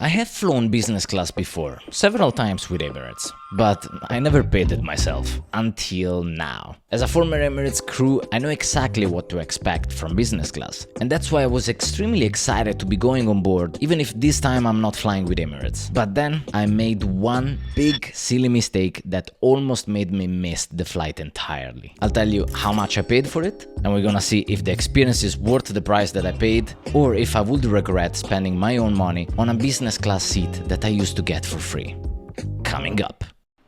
I have flown business class before, several times with Emirates, but I never paid it myself, until now. As a former Emirates crew, I know exactly what to expect from business class, and that's why I was extremely excited to be going on board, even if this time I'm not flying with Emirates. But then I made one big silly mistake that almost made me miss the flight entirely. I'll tell you how much I paid for it, and we're gonna see if the experience is worth the price that I paid, or if I would regret spending my own money on a business class seat that I used to get for free. Coming up.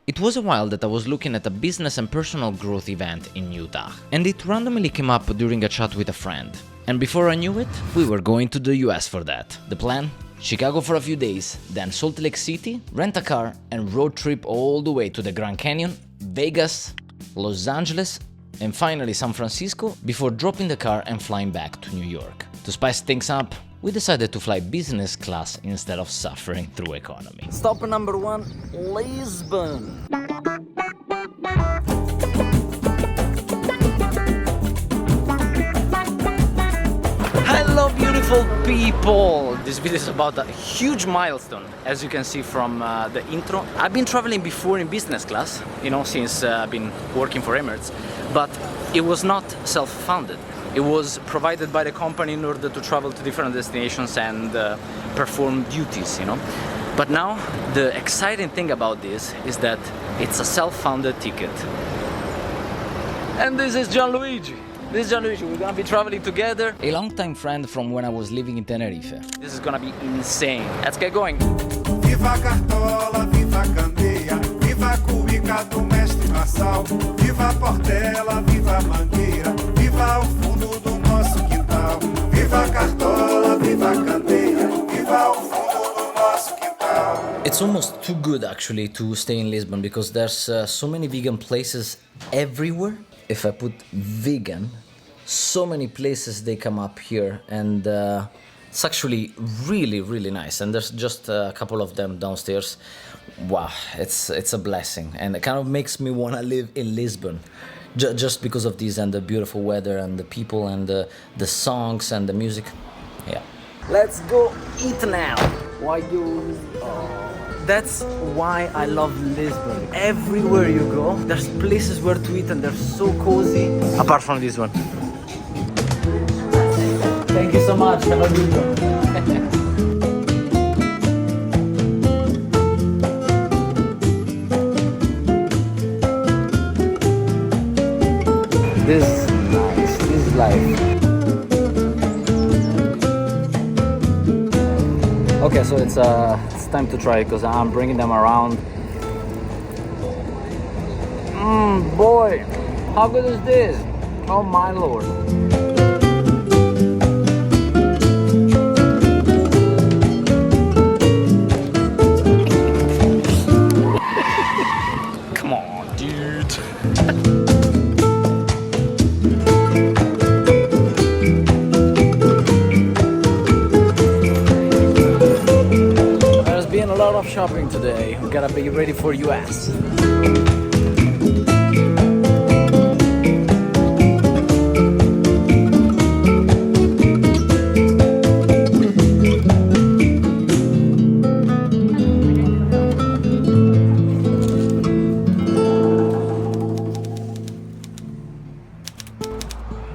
It was a while that I was looking at a business and personal growth event in Utah, and it randomly came up during a chat with a friend. And before I knew it, we were going to the US for that. The plan? Chicago for a few days, then Salt Lake City, rent a car, and road trip all the way to the Grand Canyon, Vegas, Los Angeles, and finally San Francisco before dropping the car and flying back to New York. To spice things up, we decided to fly business class instead of suffering through economy. Stop number 1, Lisbon. Hello beautiful people! This video is about a huge milestone, as you can see from the intro. I've been traveling before in business class, since I've been working for Emirates, but it was not self-funded. It was provided by the company in order to travel to different destinations and perform duties, But now, the exciting thing about this is that it's a self-funded ticket. And this is Gianluigi. We're gonna be traveling together. A long-time friend from when I was living in Tenerife. This is gonna be insane. Let's get going. Viva Cartola, viva Candeia, viva Cuica do Mestre Marçal, viva Portela, viva Mangueira, viva o fundo do nosso quintal. Viva Cartola, viva Candeia, viva o fundo do nosso quintal. It's almost too good actually to stay in Lisbon because there's so many vegan places everywhere. If I put vegan, so many places they come up here, and it's actually really nice. And there's just a couple of them downstairs. Wow, it's a blessing, and it kind of makes me want to live in Lisbon just because of this and the beautiful weather and the people and the songs and the music. Yeah. Let's go eat now. Why you? That's why I love Lisbon. Everywhere you go, there's places where to eat and they're so cozy. Apart from this one. Thank you so much. Have a good one. This is nice. This is life. Okay, so it's time to try it because I'm bringing them around. Boy, how good is this? Oh my lord. Come on, dude. A lot of shopping today. We gotta be ready for US.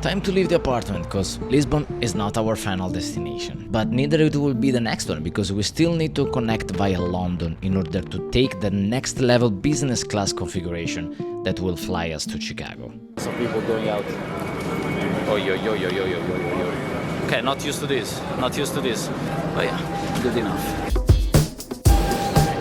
Time to leave the apartment because Lisbon is not our final destination. But neither it will be the next one because we still need to connect via London in order to take the next level business class configuration that will fly us to Chicago. Some people going out. Oh, yo. Okay, not used to this. But yeah, good enough.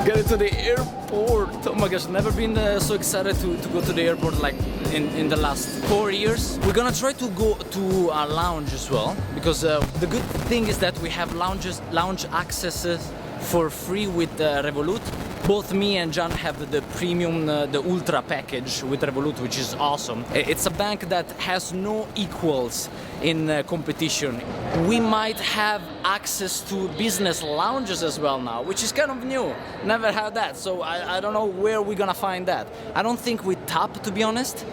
Get to the airport. Oh my gosh, never been so excited to go to the airport like in the last 4 years. We're gonna try to go to a lounge as well because the good thing is that we have lounge accesses for free with Revolut. Both me and John have the premium, the ultra package with Revolut, which is awesome. It's a bank that has no equals in competition. We might have access to business lounges as well now, which is kind of new. Never had that, so I don't know where we're gonna find that. I don't think we tap, to be honest.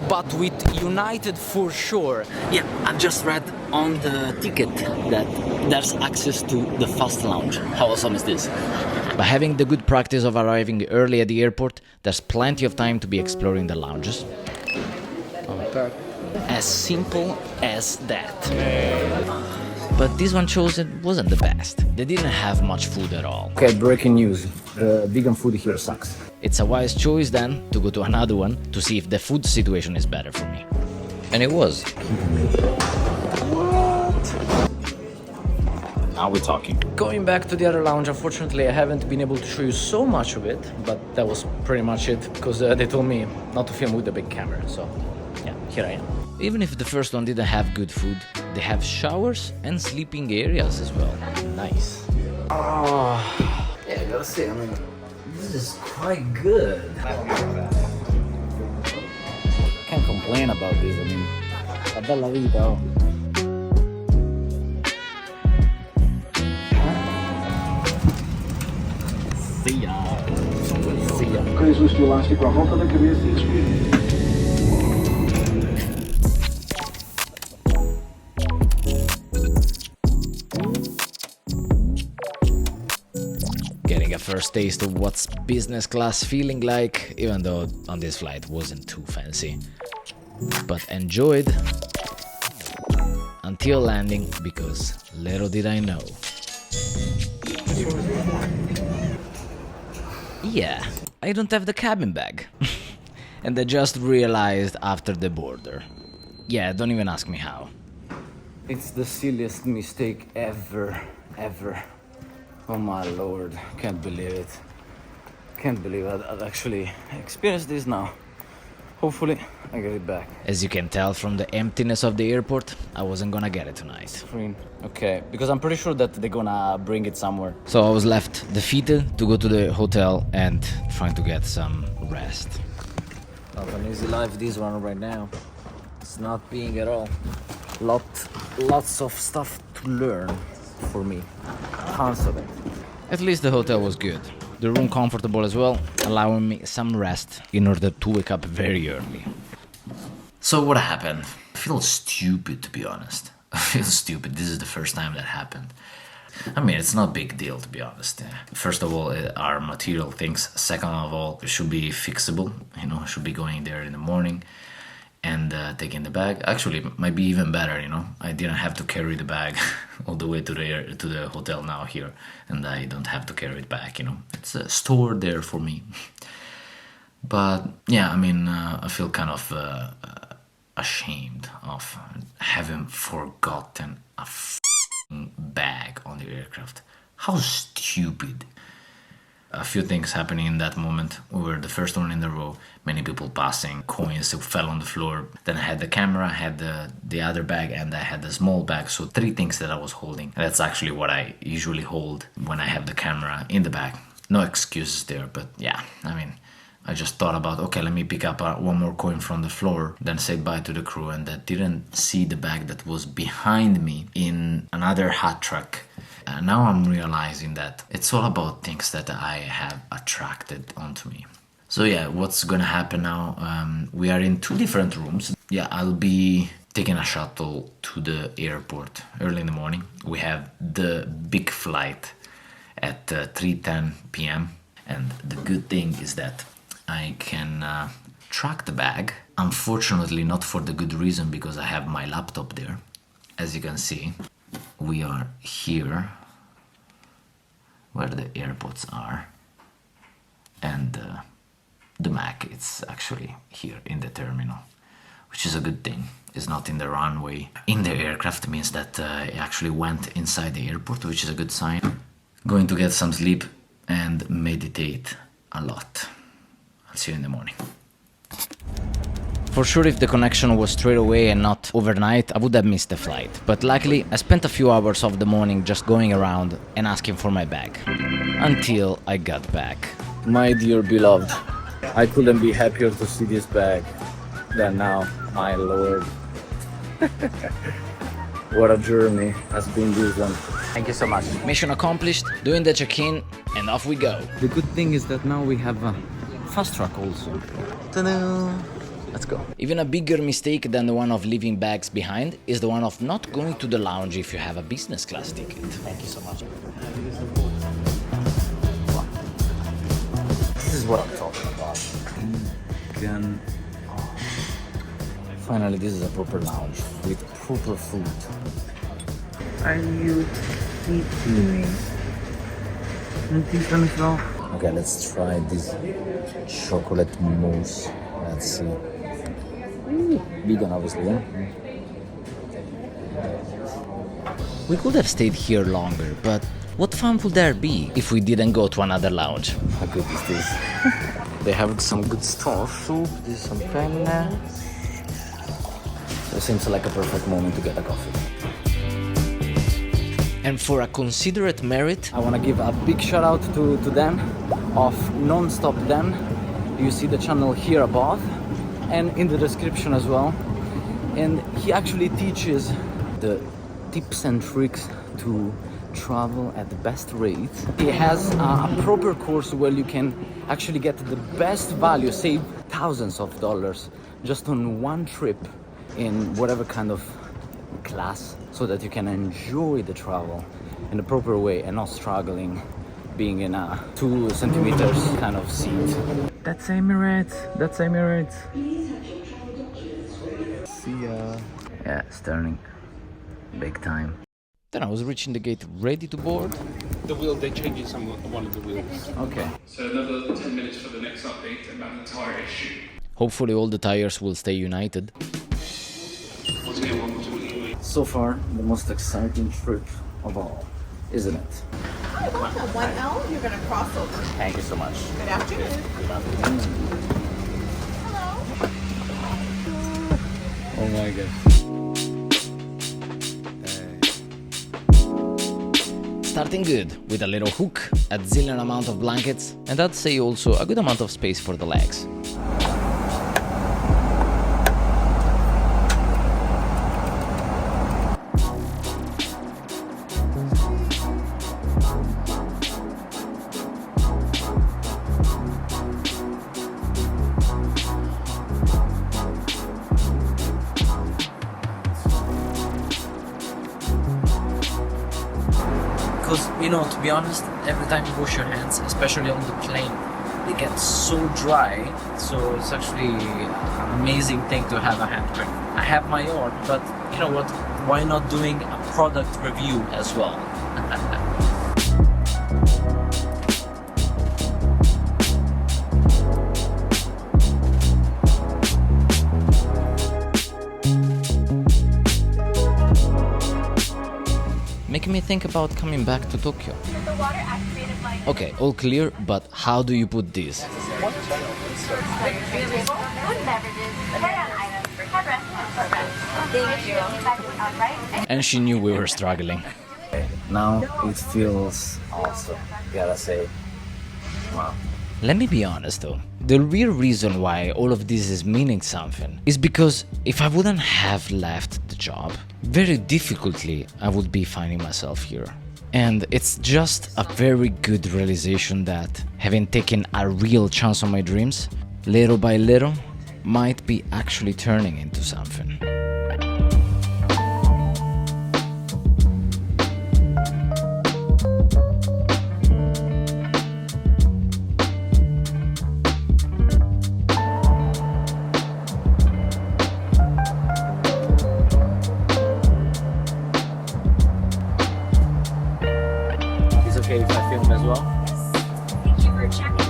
but with United for sure. Yeah, I've just read on the ticket that there's access to the fast lounge. How awesome is this? By having the good practice of arriving early at the airport, there's plenty of time to be exploring the lounges. As simple as that. But this one chosen wasn't the best. They didn't have much food at all. Okay, breaking news. The vegan food here sucks. It's a wise choice then to go to another one to see if the food situation is better for me. And it was. Now we're talking. Going back to the other lounge, unfortunately I haven't been able to show you so much of it, but that was pretty much it, because they told me not to film with the big camera, so yeah, here I am. Even if the first one didn't have good food, they have showers and sleeping areas as well. Nice. Oh, yeah, I gotta say, I mean, this is quite good. Can't complain about this, I mean, a bella vita. See ya. See ya. Ajuste elástico à volta da cabeça e respire. Getting a first taste of what's business class feeling like, even though on this flight wasn't too fancy. But enjoyed until landing, because little did I know. Yeah, I don't have the cabin bag. And I just realized after the border. Yeah, don't even ask me how. It's the silliest mistake ever. Oh my lord, can't believe it. Can't believe I've actually experienced this now. Hopefully, I get it back. As you can tell from the emptiness of the airport, I wasn't gonna get it tonight. Screen. Okay, because I'm pretty sure that they're gonna bring it somewhere. So I was left defeated to go to the hotel and trying to get some rest. Not an easy life, this one right now. It's not being at all. Lots of stuff to learn for me. Tons of it. At least the hotel was good. The room comfortable as well, allowing me some rest in order to wake up very early. So what happened? I feel stupid, to be honest. I feel stupid. This is the first time that happened. I mean, it's not a big deal, to be honest. First of all, our material things. Second of all, it should be fixable. You know, should be going there in the morning and taking the bag. Actually, it might be even better, you know. I didn't have to carry the bag all the way to the hotel now here. And I don't have to carry it back, you know. It's stored there for me. But, yeah, I mean, I feel kind of ashamed of having forgotten a bag on the aircraft. How stupid. A few things happening in that moment. We were the first one in the row, many people passing, coins fell on the floor. Then I had the camera, I had the other bag, and I had the small bag. So 3 things that I was holding. And that's actually what I usually hold when I have the camera in the bag. No excuses there, but yeah, I mean, I just thought about, okay, let me pick up one more coin from the floor, then say bye to the crew, and I didn't see the bag that was behind me in another hot truck. Now I'm realizing that it's all about things that I have attracted onto me. So yeah, what's gonna happen now? We are in 2 different rooms. Yeah, I'll be taking a shuttle to the airport early in the morning. We have the big flight at 3:10 p.m. And the good thing is that I can track the bag. Unfortunately, not for the good reason, because I have my laptop there. As you can see, we are here where the airports are, and the Mac is actually here in the terminal, which is a good thing. It's not in the runway. In the aircraft means that it actually went inside the airport, which is a good sign. Going to get some sleep and meditate a lot. I'll see you in the morning. For sure, if the connection was straight away and not overnight, I would have missed the flight. But luckily, I spent a few hours of the morning just going around and asking for my bag. Until I got back. My dear beloved, I couldn't be happier to see this bag than now, my lord. What a journey has been this one. Thank you so much. Mission accomplished, doing the check-in, and off we go. The good thing is that now we have a fast track also. Ta-da! Let's go. Even a bigger mistake than the one of leaving bags behind is the one of not going to the lounge if you have a business class ticket. Thank you so much. This is what I'm talking about. Again. Finally, this is a proper lounge with proper food. Are you kidding me? Okay, let's try this chocolate mousse. Let's see. Vegan, obviously, yeah? We could have stayed here longer, but what fun would there be if we didn't go to another lounge? How good is this? They have some good stuff. Soup, this is some penne. So it seems like a perfect moment to get a coffee. And for a considerate merit, I want to give a big shout out to them of Non-Stop Dan. You see the channel here above and in the description as well. And he actually teaches the tips and tricks to travel at the best rates. He has a proper course where you can actually get the best value, save thousands of dollars just on one trip in whatever kind of class, so that you can enjoy the travel in the proper way and not struggling being in a 2 centimeters kind of seat. That's Emirates. That's Emirates. See ya. Yeah, it's turning big time. then I was reaching the gate ready to board. The wheel, they're changing one of the wheels. Okay. So another 10 minutes for the next update about the tyre issue. Hopefully all the tires will stay united. What's going on between you? So far, the most exciting trip of all, isn't it? Hi, welcome. 1L, you're going to cross over. Thank you so much. Good afternoon. Hello. Oh my god. Starting good, with a little hook, a zillion amount of blankets, and I'd say also a good amount of space for the legs. Because, you know, to be honest, every time you wash your hands, especially on the plane, they get so dry. So it's actually an amazing thing to have a hand cream. I have my own, but you know what? Why not doing a product review as well? Making me think about coming back to Tokyo. Okay, all clear, but how do you put this? And she knew we were struggling. Now it feels awesome, gotta say. Wow. Let me be honest though, the real reason why all of this is meaning something is because if I wouldn't have left the job, very difficultly I would be finding myself here. And it's just a very good realization that having taken a real chance on my dreams, little by little, might be actually turning into something. Okay, if I film as well? Thank you for checking.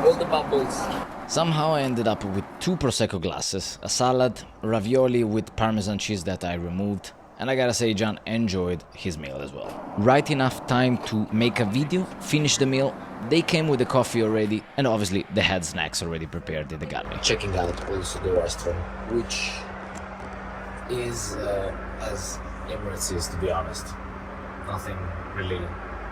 All the bubbles. Somehow I ended up with 2 Prosecco glasses, a salad, ravioli with Parmesan cheese that I removed, and I gotta say John enjoyed his meal as well. Right enough time to make a video, finish the meal, they came with the coffee already, and obviously they had snacks already prepared in the gallery. Checking out also the restaurant, which is as Emirates is, to be honest. Nothing really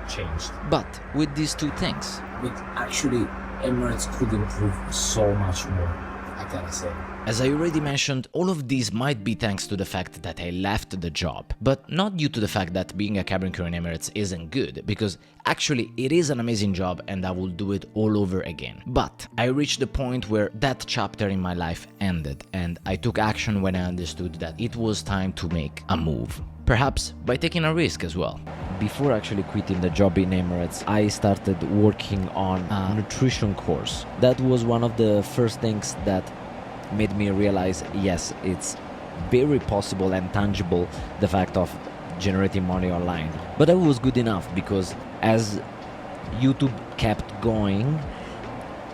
changed. But with these 2 things, But actually, Emirates could improve so much more. I gotta say. As I already mentioned, all of these might be thanks to the fact that I left the job, but not due to the fact that being a cabin crew in Emirates isn't good, because actually it is an amazing job and I will do it all over again. But I reached the point where that chapter in my life ended, and I took action when I understood that it was time to make a move. Perhaps by taking a risk as well. Before actually quitting the job in Emirates, I started working on a nutrition course. That was one of the first things that made me realize, yes, it's very possible and tangible, the fact of generating money online. But that was good enough, because as YouTube kept going,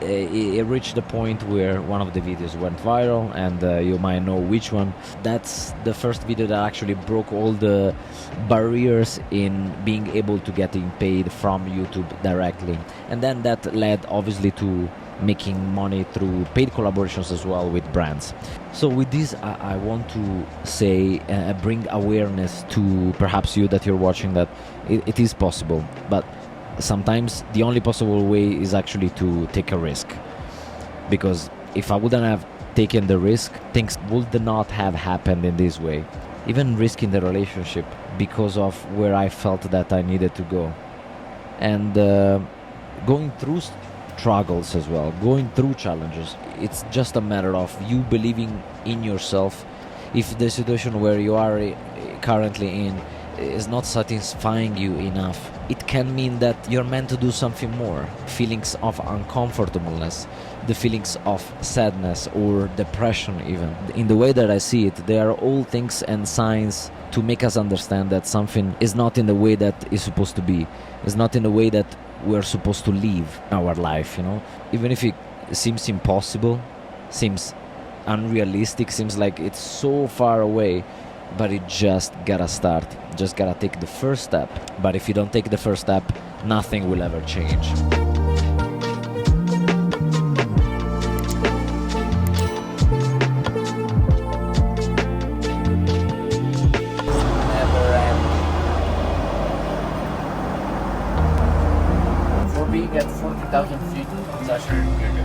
it reached the point where one of the videos went viral, and you might know which one. That's the first video that actually broke all the barriers in being able to getting paid from YouTube directly. And then that led obviously to making money through paid collaborations as well with brands. So with this, I want to say, bring awareness to perhaps you that you're watching, that it is possible, but sometimes the only possible way is actually to take a risk. Because if I wouldn't have taken the risk, things would not have happened in this way. Even risking the relationship because of where I felt that I needed to go. And going through struggles as well, going through challenges. It's just a matter of you believing in yourself. If the situation where you are currently in is not satisfying you enough, it can mean that you're meant to do something more. Feelings of uncomfortableness, the feelings of sadness or depression even. In the way that I see it, they are all things and signs to make us understand that something is not in the way that is supposed to be. It's not in the way that we're supposed to live our life, you know? Even if it seems impossible, seems unrealistic, seems like it's so far away, but it just gotta start. Just gotta take the first step. But if you don't take the first step, nothing will ever change. Never end. For being at 40,000 feet, it's actually really good.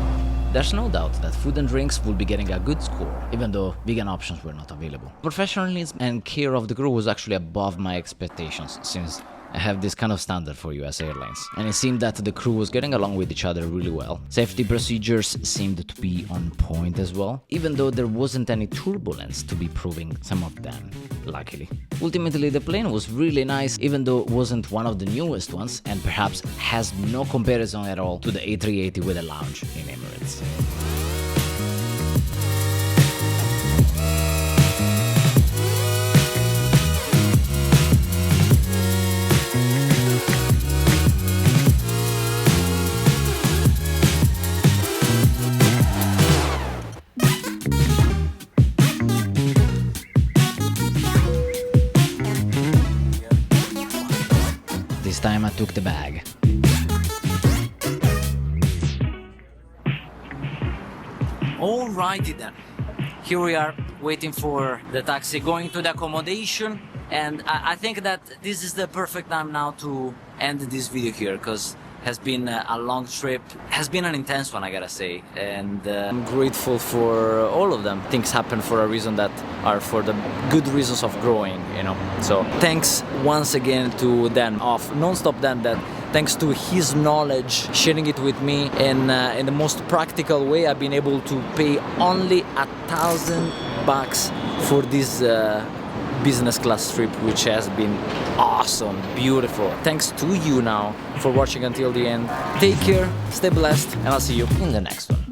There's no doubt that food and drinks will be getting a good score, even though vegan options were not available. Professionalism and care of the crew was actually above my expectations, since I have this kind of standard for US airlines, and it seemed that the crew was getting along with each other really well. Safety procedures seemed to be on point as well, even though there wasn't any turbulence to be proving some of them, luckily. Ultimately, the plane was really nice, even though it wasn't one of the newest ones, and perhaps has no comparison at all to the A380 with a lounge in Emirates. This time I took the bag. Alrighty then. Here we are waiting for the taxi, going to the accommodation, and I think that this is the perfect time now to end this video here, because has been a long trip, has been an intense one, I gotta say, and I'm grateful for all of them. Things happen for a reason, that are for the good reasons of growing, you know. So thanks once again to Dan of Nonstop Dan, that thanks to his knowledge, sharing it with me in the most practical way, I've been able to pay only $1,000 for this business class trip, which has been awesome, beautiful. Thanks to you now for watching until the end. Take care, stay blessed, and I'll see you in the next one.